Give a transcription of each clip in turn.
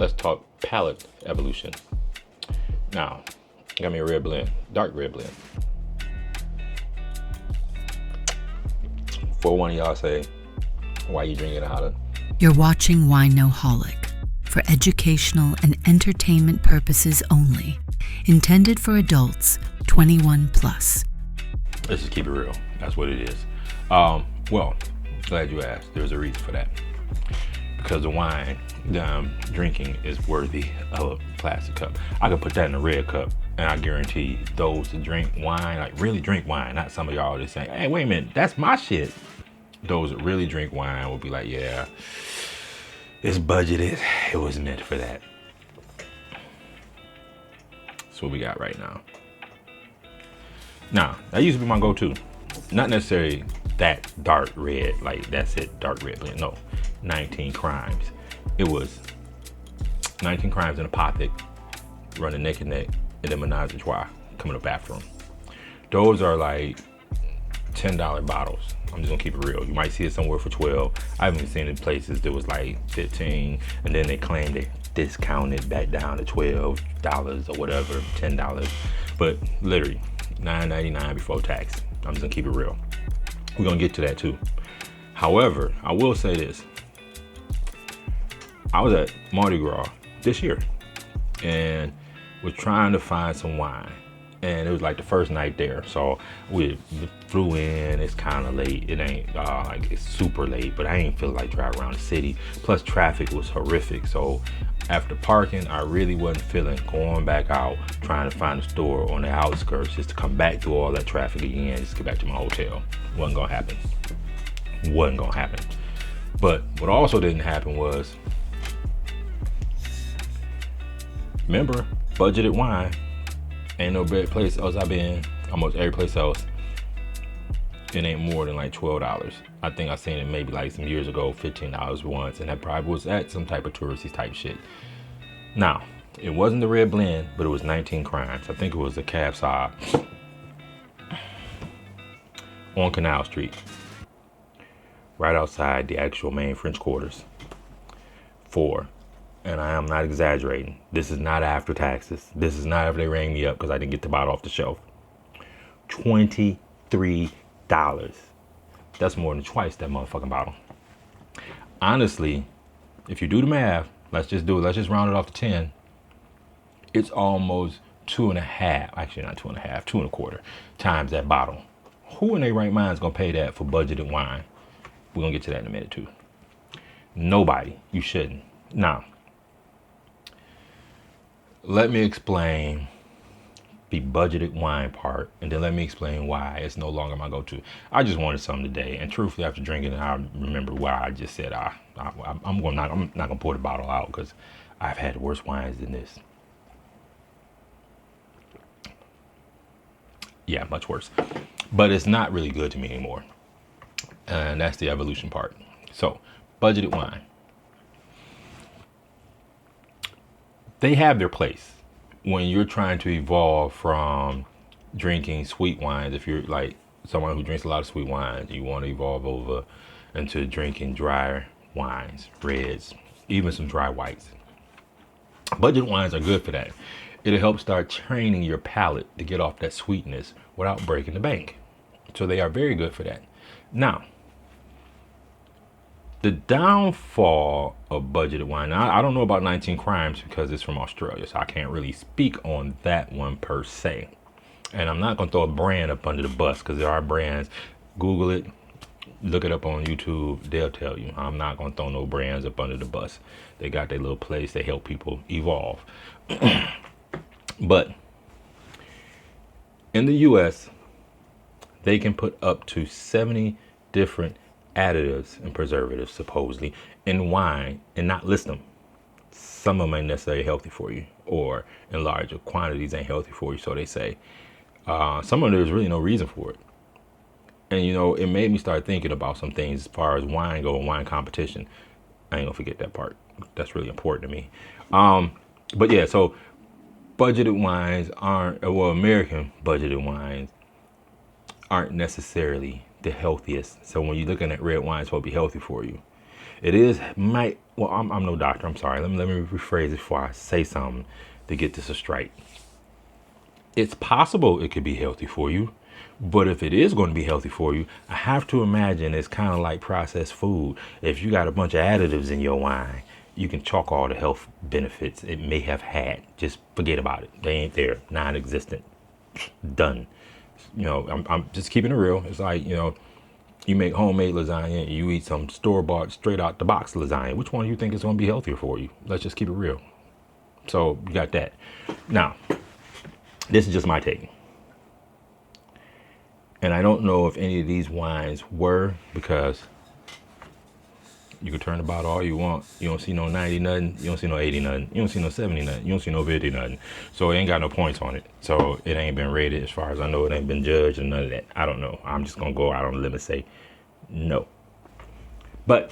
let's talk palate evolution. Now, got me a red blend, dark red blend. For one of y'all say, why you drinking out of? You're watching WineNoholic for educational and entertainment purposes only. Intended for adults 21 plus. Let's just keep it real. That's what it is. Well, glad you asked. There's a reason for that. Because the wine that I'm drinking is worthy of a plastic cup. I could put that in a red cup, and I guarantee those that drink wine, like really drink wine, not some of y'all just saying, hey, wait a minute, that's my shit. Those that really drink wine will be like, yeah, it's budgeted. It was meant for that. That's what we got right now. Now, that used to be my go-to. Not necessarily that dark red, like that's it, dark red blend. No, 19 Crimes. It was 19 Crimes in a pothic, running neck and neck, and then Menage a Trois coming up after them. Those are like $10 bottles. I'm just gonna keep it real. You might see it somewhere for 12. I haven't seen it in places that was like 15, and then they claim they discounted back down to $12 or whatever, $10. But literally, $9.99 before tax. I'm just gonna keep it real. We're gonna get to that too. However, I will say this. I was at Mardi Gras this year and was trying to find some wine. And it was like the first night there. So we flew in, it's kind of late. It ain't like it's super late, but I ain't feel like driving around the city. Plus traffic was horrific. So after parking, I really wasn't feeling going back out, trying to find a store on the outskirts just to come back through all that traffic again, just to get back to my hotel. Wasn't gonna happen. Wasn't gonna happen. But what also didn't happen was, remember, budgeted wine. Ain't no better place else I've been. Almost every place else, it ain't more than like $12. I think I seen it maybe like some years ago, $15 once, and that probably was at some type of touristy type shit. Now, it wasn't the red blend, but it was 19 Crimes. I think it was the Cab Sauv on Canal Street, right outside the actual main French Quarters. And I am not exaggerating. This is not after taxes. This is not after they rang me up because I didn't get the bottle off the shelf. $23. That's more than twice that motherfucking bottle. Honestly, if you do the math, let's just do it. Let's just round it off to 10. It's almost 2.5, actually not 2.5, 2.25 times that bottle. Who in their right mind is gonna pay that for budgeted wine? We're gonna get to that in a minute too. Nobody. You shouldn't. Now, let me explain the budgeted wine part, and then let me explain why it's no longer my go-to. I just wanted some today, and truthfully, after drinking it, I remember why I just said I'm not gonna pour the bottle out because I've had worse wines than this. Yeah, much worse. But it's not really good to me anymore, and that's the evolution part. So, budgeted wine. They have their place when you're trying to evolve from drinking sweet wines. If you're like someone who drinks a lot of sweet wines, you want to evolve over into drinking dry wines, reds, even some dry whites. Budget wines are good for that. It'll help start training your palate to get off that sweetness without breaking the bank. So they are very good for that. Now, the downfall of budgeted wine. Now, I don't know about 19 Crimes because it's from Australia, so I can't really speak on that one per se. And I'm not going to throw a brand up under the bus because there are brands. Google it, look it up on YouTube, they'll tell you. I'm not going to throw no brands up under the bus. They got their little place. They help people evolve. But in the US, they can put up to 70 different additives and preservatives supposedly in wine and not list them. Some of them ain't necessarily healthy for you, or in larger quantities ain't healthy for you, so they say. Some of them there's really no reason for it. And you know, it made me start thinking about some things as far as wine go and wine competition. I ain't gonna forget that part. That's really important to me. But yeah, so budgeted wines aren't, well, American budgeted wines aren't necessarily the healthiest. So when you're looking at red wine, it's supposed to be healthy for you. It is might. Well, I'm no doctor. I'm sorry. Let me rephrase it before I say something to get this straight. It's possible it could be healthy for you, but if it is going to be healthy for you, I have to imagine it's kind of like processed food. If you got a bunch of additives in your wine, you can chalk all the health benefits it may have had. Just forget about it. They ain't there. Non-existent. Done. You know, I'm just keeping it real. It's like, you know, you make homemade lasagna and you eat some store-bought, straight out the box lasagna. Which one do you think is going to be healthier for you? Let's just keep it real. So you got that. Now, this is just my take. And I don't know if any of these wines were, because you can turn the bottle all you want. You don't see no 90 nothing. You don't see no 80 nothing. You don't see no 70 nothing. You don't see no 50 nothing. So it ain't got no points on it. So it ain't been rated. As far as I know, it ain't been judged or none of that. I don't know. I'm just going to go out on a limb and say no. But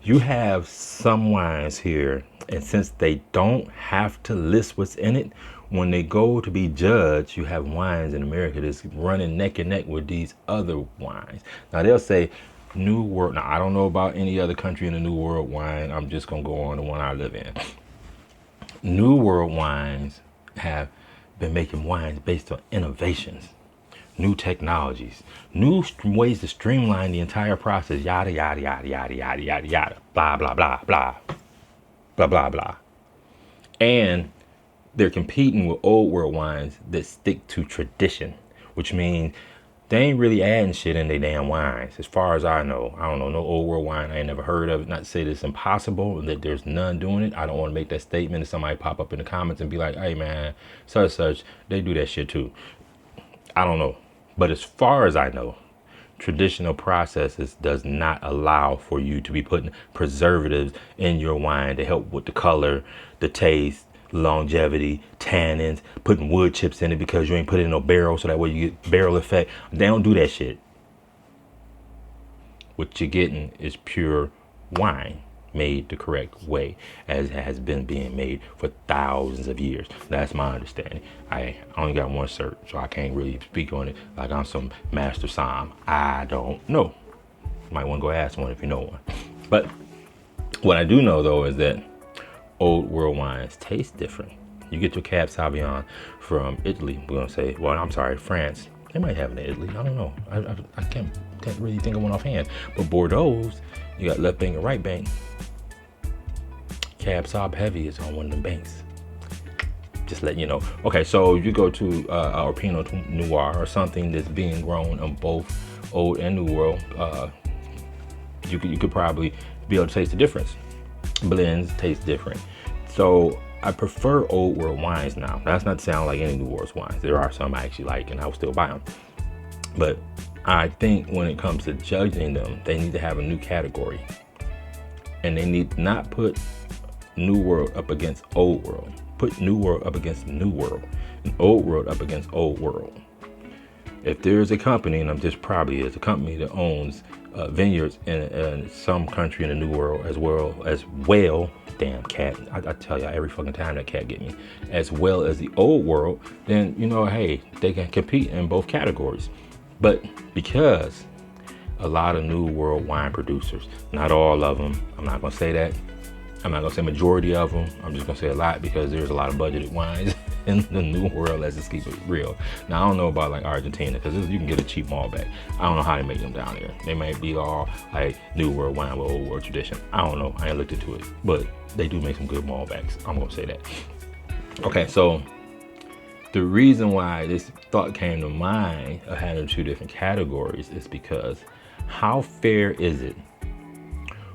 you have some wines here, and since they don't have to list what's in it, when they go to be judged, you have wines in America that's running neck and neck with these other wines. Now they'll say New World. Now I don't know about any other country in the New World wine. I'm just gonna go on the one I live in. New World wines have been making wines based on innovations, new technologies, new ways to streamline the entire process. Yada yada yada yada yada yada yada. Blah blah blah blah blah blah blah. And they're competing with old world wines that stick to tradition, which means they ain't really adding shit in their damn wines. As far as I know, I don't know no old world wine. I ain't never heard of it. Not to say that it's impossible and that there's none doing it. I don't want to make that statement and somebody pop up in the comments and be like, hey man, such, they do that shit too. I don't know. But as far as I know, traditional processes does not allow for you to be putting preservatives in your wine to help with the color, the taste, longevity, tannins, putting wood chips in it because you ain't put it in no barrel so that way you get barrel effect. They don't do that shit. What you're getting is pure wine made the correct way, as it has been being made for thousands of years. That's my understanding. I only got one cert, so I can't really speak on it like I'm some master som. I don't know. Might want to go ask one if you know one. But what I do know though is that old world wines taste different. You get your Cab Sauvignon from Italy, we're gonna say, well, I'm sorry, France. They might have it in Italy. I don't know. I can't really think of one offhand. But Bordeaux's, you got left bank and right bank. Cab Sauv heavy is on one of them banks. Just letting you know. Okay, so you go to our Pinot Noir or something that's being grown on both old and new world. You could probably be able to taste the difference. Blends taste different. So I prefer old world wines now. That's not to sound like any new world wines. There are some I actually like and I'll still buy them. But I think when it comes to judging them, they need to have a new category. And they need to not put new world up against old world. Put new world up against new world. And old world up against old world. If there's a company, and this probably is a company that owns vineyards in some country in the new world as well, damn cat, I tell y'all every fucking time that cat get me, as well as the old world, then you know, hey, they can compete in both categories. But because a lot of new world wine producers, not all of them, I'm not gonna say that, I'm not gonna say majority of them, I'm just gonna say a lot because there's a lot of budgeted wines in the new world. Let's just keep it real. Now I don't know about like Argentina because you can get a cheap Malbec. I don't know how they make them down there. They might be all like new world wine with old world tradition. I don't know. I ain't looked into it, but they do make some good Malbecs. I'm gonna say that. Okay, so the reason why this thought came to mind of having two different categories is because how fair is it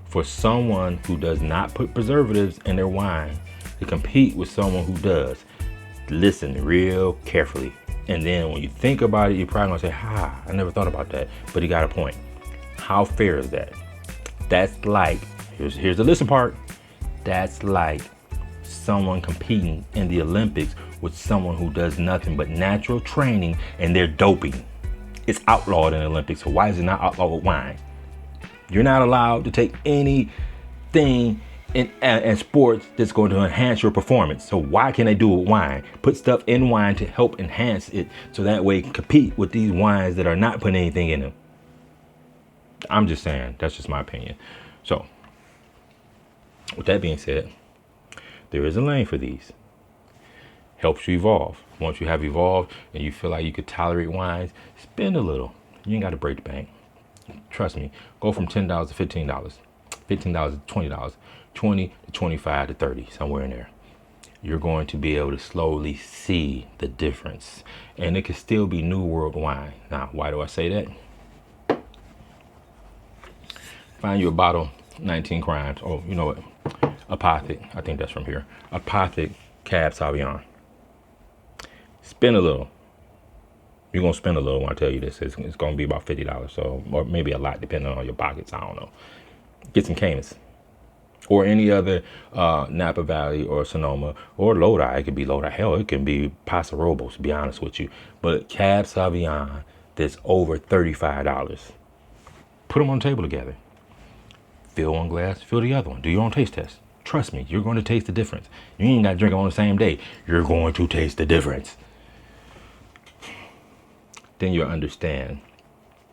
for someone who does not put preservatives in their wine to compete with someone who does? Listen real carefully. And then when you think about it, you're probably gonna say, I never thought about that. But he got a point. How fair is that? That's like, here's the listen part. That's like someone competing in the Olympics with someone who does nothing but natural training and they're doping. It's outlawed in the Olympics, so why is it not outlawed with wine? You're not allowed to take anything in sports that's going to enhance your performance. So why can they do it with wine? Put stuff in wine to help enhance it so that way you can compete with these wines that are not putting anything in them. I'm just saying, that's just my opinion. So, with that being said, there is a lane for these. Helps you evolve. Once you have evolved and you feel like you could tolerate wines, spend a little. You ain't got to break the bank. Trust me, go from $10 to $15, $15 to $20, 20 to 25 to 30, somewhere in there. You're going to be able to slowly see the difference. And it can still be New World wine. Now, why do I say that? Find you a bottle, 19 Crimes. Oh, you know what? Apothic. I think that's from here. Apothic Cab Sauvignon. Spend a little. You're going to spend a little when I tell you this. It's going to be about $50. So, or maybe a lot, depending on your pockets. I don't know. Get some Camus. Or any other Napa Valley or Sonoma or Lodi. It could be Lodi. Hell, it can be Paso Robles, to be honest with you. But Cab Sauvignon that's over $35. Put them on the table together. Fill one glass, fill the other one. Do your own taste test. Trust me, you're going to taste the difference. You ain't got to drink them on the same day. You're going to taste the difference. Then you'll understand.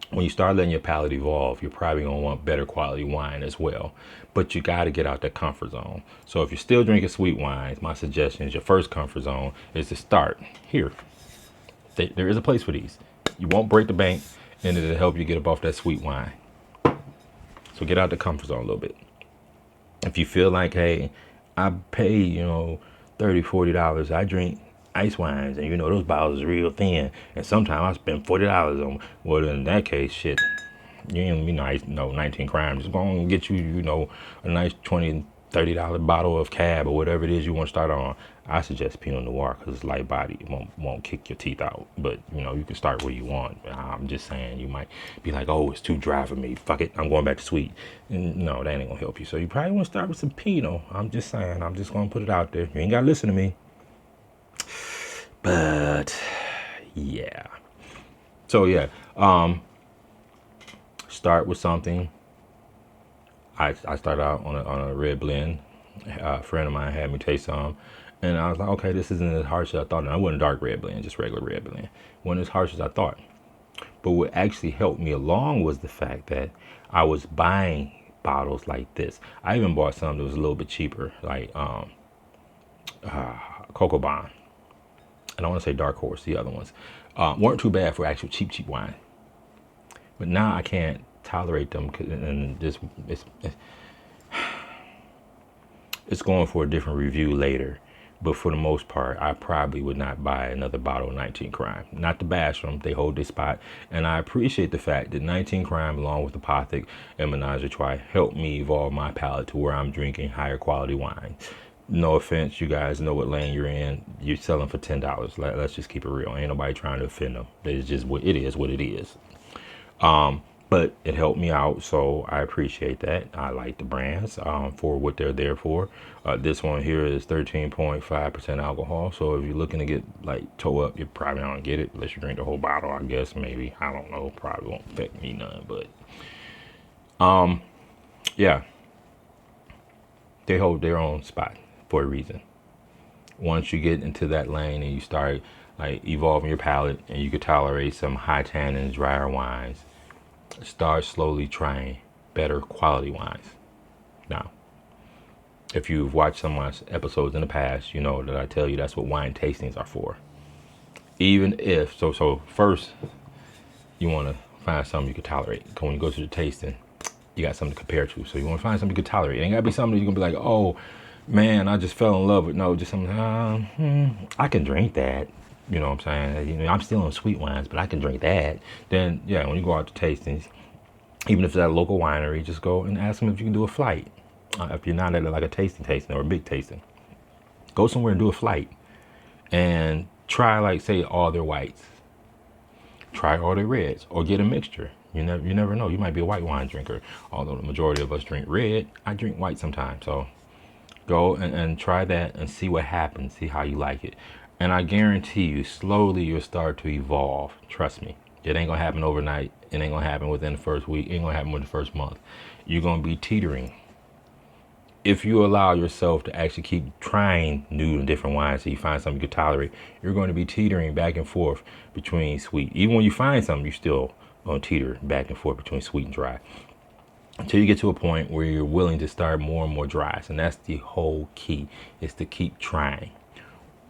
When you start letting your palate evolve, you're probably going to want better quality wine as well. But you got to get out that comfort zone. So if you're still drinking sweet wines, my suggestion is your first comfort zone is to start here. There is a place for these. You won't break the bank, and it'll help you get up off that sweet wine. So get out the comfort zone a little bit. If you feel like, hey, I pay, $30, $40, I drink ice wines, and those bottles are real thin, and sometimes I spend $40 on. Well, in that case, shit, you ain't nice. 19 Crimes. It's gonna get you, a nice $20, $30 bottle of Cab or whatever it is you want to start on. I suggest Pinot Noir because it's light body. It won't kick your teeth out. But you can start where you want. I'm just saying, you might be like, oh, it's too dry for me. Fuck it, I'm going back to sweet. And no, that ain't gonna help you. So you probably want to start with some Pinot. I'm just saying. I'm just gonna put it out there. You ain't gotta listen to me. But yeah. So yeah. Start with something. I started out on a red blend. A friend of mine had me taste some, and I was like, okay, this isn't as harsh as I thought. And I wasn't dark red blend, just regular red blend. Wasn't as harsh as I thought. But what actually helped me along was the fact that I was buying bottles like this. I even bought some that was a little bit cheaper, like Cocoa Bond. I don't want to say Dark Horse. The other ones weren't too bad for actual cheap wine. But now I can't tolerate them, and it's going for a different review later. But for the most part, I probably would not buy another bottle of 19 Crime. Not to bash them, they hold their spot. And I appreciate the fact that 19 Crime, along with Apothic and Menage a Trois, helped me evolve my palate to where I'm drinking higher quality wine. No offense, you guys know what lane you're in. You're selling for $10. Let's just keep it real. Ain't nobody trying to offend them. It's just what it is. But it helped me out, so I appreciate that. I like the brands for what they're there for. This one here is 13.5% alcohol, so if you're looking to get toe up, you probably don't get it unless you drink the whole bottle. I guess maybe, I don't know, probably won't affect me none. But yeah, they hold their own spot for a reason. Once you get into that lane and you start evolving your palate, and you can tolerate some high tannin, drier wines, start slowly trying better quality wines. Now, if you've watched some of my episodes in the past, you know that I tell you that's what wine tastings are for. Even if, so first, you want to find something you can tolerate. Because when you go to the tasting, you got something to compare to. So you want to find something you can tolerate. It ain't got to be something you're going to be like, oh, man, I just fell in love with. No, just something, I can drink that. You know what I'm saying? I'm still on sweet wines, but I can drink that. Then, yeah, when you go out to tastings, even if it's at a local winery, just go and ask them if you can do a flight. If you're not at a tasting or a big tasting, go somewhere and do a flight. And try, say, all their whites. Try all their reds, or get a mixture. You never know. You might be a white wine drinker. Although the majority of us drink red, I drink white sometimes. So go and try that and see what happens. See how you like it. And I guarantee you, slowly you'll start to evolve. Trust me. It ain't going to happen overnight. It ain't going to happen within the first week. It ain't going to happen within the first month. You're going to be teetering. If you allow yourself to actually keep trying new and different wines so you find something you can tolerate, you're going to be teetering back and forth between sweet. Even when you find something you still gonna teeter back and forth between sweet and dry until you get to a point where you're willing to start more and more dries. And that's the whole key, is to keep trying.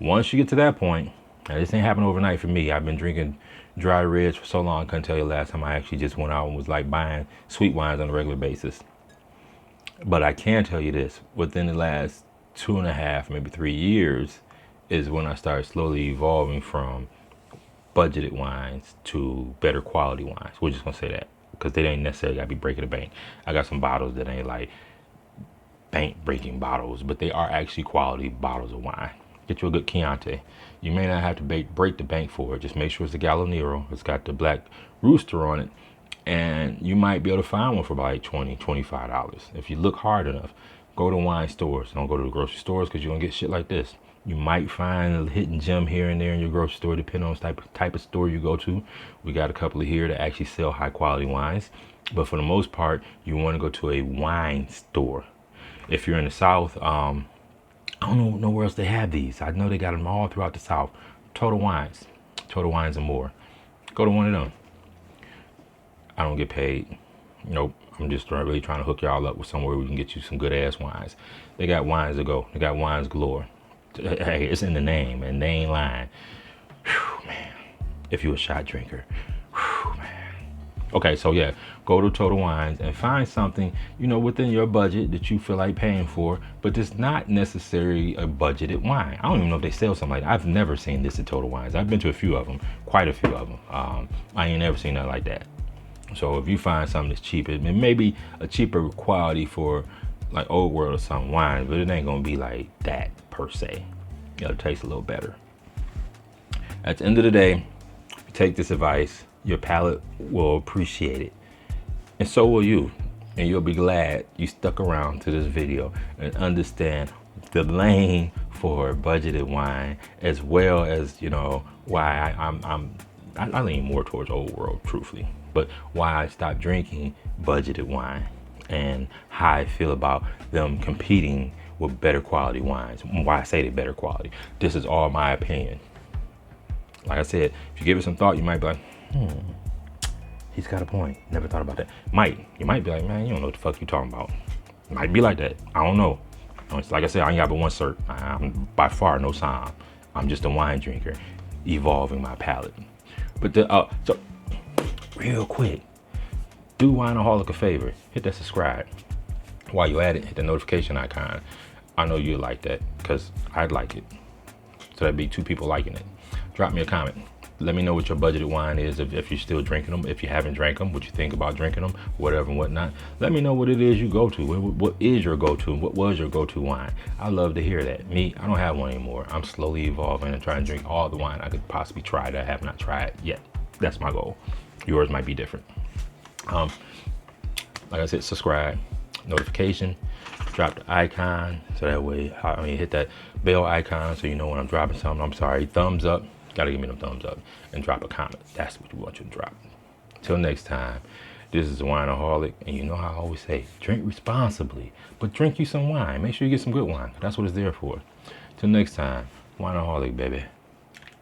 Once you get to that point, now this ain't happened overnight for me. I've been drinking dry reds for so long, I couldn't tell you last time I actually just went out and was like buying sweet wines on a regular basis. But I can tell you this, within the last 2.5, maybe 3 years is when I started slowly evolving from budgeted wines to better quality wines. We're just gonna say that, because they ain't necessarily gotta be breaking the bank. I got some bottles that ain't like bank breaking bottles, but they are actually quality bottles of wine. Get you a good Chianti. You may not have to break the bank for it. Just make sure it's the Gallo Nero. It's got the black rooster on it. And you might be able to find one for about like $20, $25. If you look hard enough, go to wine stores. Don't go to the grocery stores, because you're going to get shit like this. You might find a hidden gem here and there in your grocery store, depending on the type of store you go to. We got a couple of here that actually sell high quality wines. But for the most part, you want to go to a wine store. If you're in the South, I don't know where else they have these. I know they got them all throughout the South. Total Wines and More. Go to one of them. I don't get paid. Nope. I'm just really trying to hook y'all up with somewhere we can get you some good ass wines. They got wines to go. They got wines galore. Hey, it's in the name, and they ain't lying. Whew, man. If you a shot drinker. Whew, man. Okay, so yeah, go to Total Wines and find something, within your budget that you feel like paying for, but it's not necessarily a budgeted wine. I don't even know if they sell something like that. I've never seen this at Total Wines. I've been to a few of them, quite a few of them. I ain't never seen nothing like that. So if you find something that's cheap, it may be a cheaper quality for like Old World or some wine, but it ain't gonna be like that per se. It'll taste a little better. At the end of the day, if you take this advice, your palate will appreciate it, and so will you, and you'll be glad you stuck around to this video and understand the lane for budgeted wine, as well as why I lean more towards Old World, truthfully, but why I stopped drinking budgeted wine and how I feel about them competing with better quality wines. Why I say they're better quality. This is all my opinion. Like I said, if you give it some thought, you might be like, he's got a point. Never thought about that. You might be like, man, you don't know what the fuck you talking about. Might be like that. I don't know. Like I said, I ain't got but one cert. I'm by far no som. I'm just a wine drinker, evolving my palate. But so real quick, do WineNoholic a favor. Hit that subscribe. While you at it, hit the notification icon. I know you'd like that, because I'd like it. So that'd be 2 people liking it. Drop me a comment. Let me know what your budgeted wine is, if you're still drinking them. If you haven't drank them, what you think about drinking them, whatever and whatnot. Let me know what it is you go to. What is your go-to? What was your go-to wine? I love to hear that. Me, I don't have one anymore. I'm slowly evolving and trying to drink all the wine I could possibly try that I have not tried yet. That's my goal. Yours might be different. Like I said, subscribe, notification, drop the icon, so that way, hit that bell icon so you know when I'm dropping something. I'm sorry, thumbs up. Gotta give me them thumbs up, and drop a comment. That's what we want you to drop. Till next time, this is WineNoholic, and you know how I always say, drink responsibly, but drink you some wine. Make sure you get some good wine. That's what it's there for. Till next time, WineNoholic, baby.